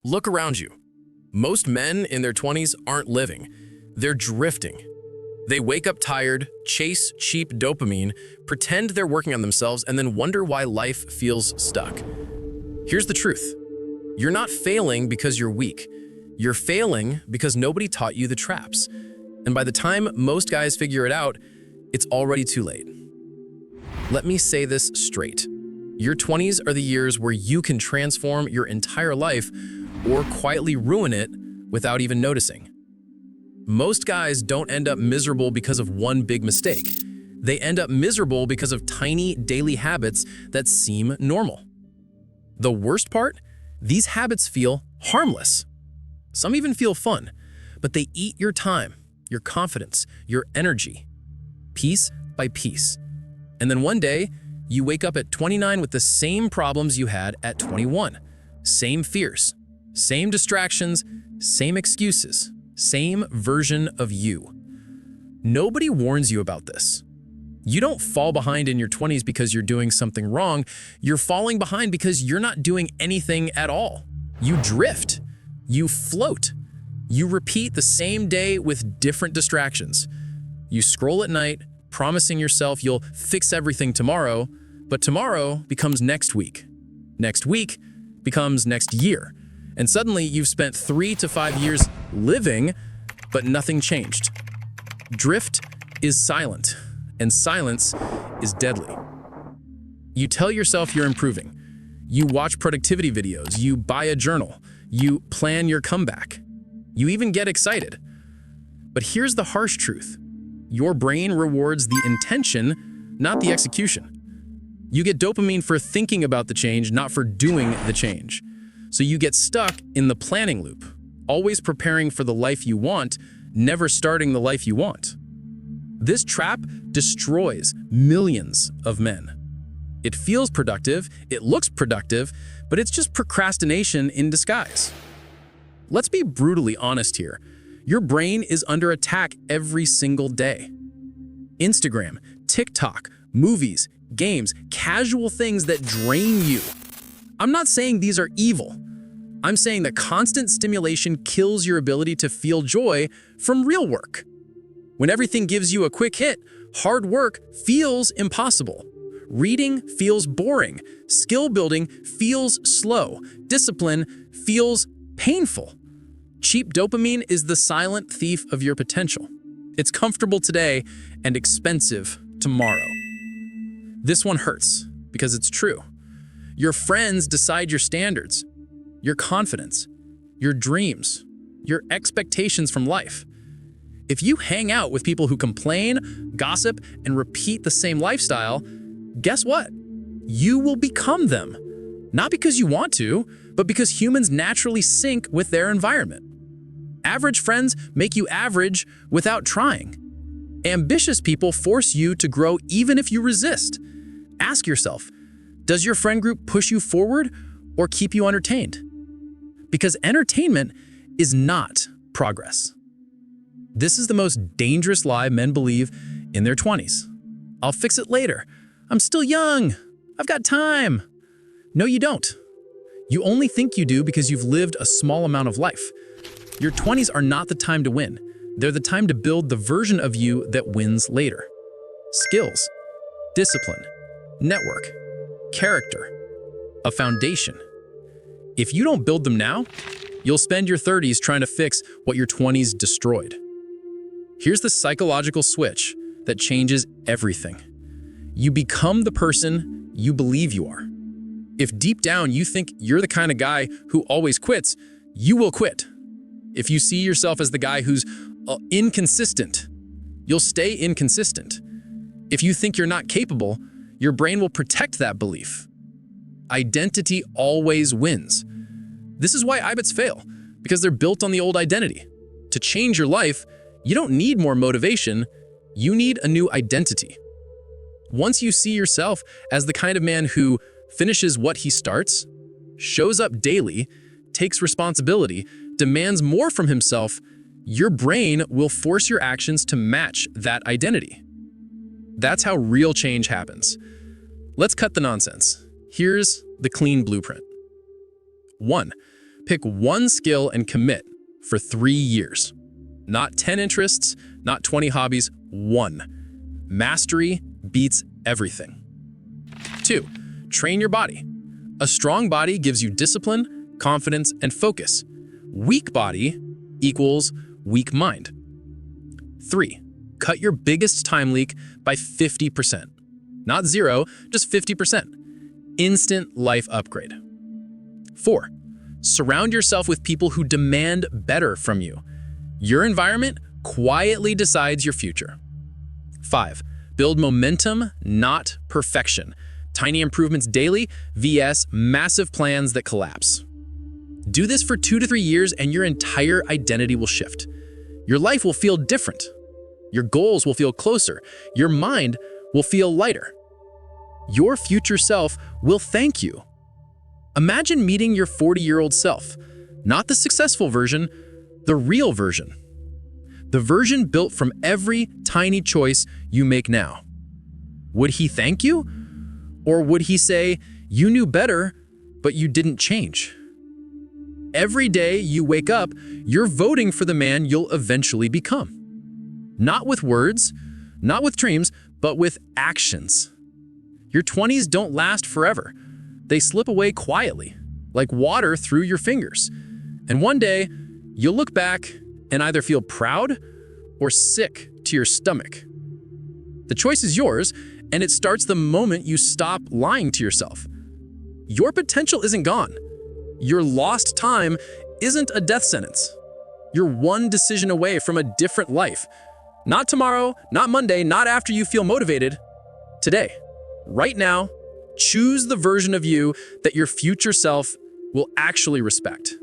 Look around you. Most men in their 20s aren't living. They're drifting. They wake up tired, chase cheap dopamine, pretend they're working on themselves, and then wonder why life feels stuck. Here's the truth. You're not failing because you're weak. You're failing because nobody taught you the traps. And by the time most guys figure it out, it's already too late. Let me say this straight. Your 20s are the years where you can transform your entire life or quietly ruin it without even noticing. Most guys don't end up miserable because of one big mistake. They end up miserable because of tiny daily habits that seem normal. The worst part? These habits feel harmless. Some even feel fun, but they eat your time, your confidence, your energy, piece by piece. And then one day, you wake up at 29 with the same problems you had at 21. Same fears, same distractions, same excuses, same version of you. Nobody warns you about this. You don't fall behind in your 20s because you're doing something wrong. You're falling behind because you're not doing anything at all. You drift. You float. You repeat the same day with different distractions. You scroll at night, promising yourself you'll fix everything tomorrow, but tomorrow becomes next week. Next week becomes next year. And suddenly you've spent 3 to 5 years living, but nothing changed. Drift is silent, and silence is deadly. You tell yourself you're improving. You watch productivity videos, you buy a journal, you plan your comeback. You even get excited. But here's the harsh truth. Your brain rewards the intention, not the execution. You get dopamine for thinking about the change, not for doing the change. So you get stuck in the planning loop, always preparing for the life you want, never starting the life you want. This trap destroys millions of men. It feels productive, it looks productive, but it's just procrastination in disguise. Let's be brutally honest here. Your brain is under attack every single day. Instagram, TikTok, movies, games, casual things that drain you. I'm not saying these are evil. I'm saying that constant stimulation kills your ability to feel joy from real work. When everything gives you a quick hit, hard work feels impossible. Reading feels boring. Skill building feels slow. Discipline feels painful. Cheap dopamine is the silent thief of your potential. It's comfortable today and expensive tomorrow. This one hurts because it's true. Your friends decide your standards, your confidence, your dreams, your expectations from life. If you hang out with people who complain, gossip, and repeat the same lifestyle, guess what? You will become them. Not because you want to, but because humans naturally sync with their environment. Average friends make you average without trying. Ambitious people force you to grow even if you resist. Ask yourself, does your friend group push you forward or keep you entertained? Because entertainment is not progress. This is the most dangerous lie men believe in their 20s. I'll fix it later. I'm still young. I've got time. No, you don't. You only think you do because you've lived a small amount of life. Your 20s are not the time to win. They're the time to build the version of you that wins later. Skills, discipline, network, character, a foundation. If you don't build them now, you'll spend your 30s trying to fix what your 20s destroyed. Here's the psychological switch that changes everything. You become the person you believe you are. If deep down you think you're the kind of guy who always quits, you will quit. If you see yourself as the guy who's inconsistent, you'll stay inconsistent. If you think you're not capable, your brain will protect that belief. Identity always wins. This is why IBITs fail, because they're built on the old identity. To change your life, you don't need more motivation, you need a new identity. Once you see yourself as the kind of man who finishes what he starts, shows up daily, takes responsibility, demands more from himself, your brain will force your actions to match that identity. That's how real change happens. Let's cut the nonsense. Here's the clean blueprint. 1. Pick one skill and commit for 3 years. Not 10 interests, not 20 hobbies, one. Mastery beats everything. 2. Train your body. A strong body gives you discipline, confidence, and focus. Weak body equals weak mind. 3. Cut your biggest time leak by 50%. Not 0, just 50%. Instant life upgrade. 4. Surround yourself with people who demand better from you. Your environment quietly decides your future. 5. Build momentum, not perfection. Tiny improvements daily vs massive plans that collapse. Do this for 2 to 3 years and your entire identity will shift. Your life will feel different. Your goals will feel closer. Your mind will feel lighter. Your future self will thank you. Imagine meeting your 40-year-old self, not the successful version, the real version. The version built from every tiny choice you make now. Would he thank you? Or would he say, you knew better, but you didn't change? Every day you wake up, you're voting for the man you'll eventually become. Not with words, not with dreams, but with actions. Your 20s don't last forever. They slip away quietly, like water through your fingers. And one day, you'll look back and either feel proud or sick to your stomach. The choice is yours, and it starts the moment you stop lying to yourself. Your potential isn't gone. Your lost time isn't a death sentence. You're one decision away from a different life. Not tomorrow, not Monday, not after you feel motivated. Today, right now, choose the version of you that your future self will actually respect.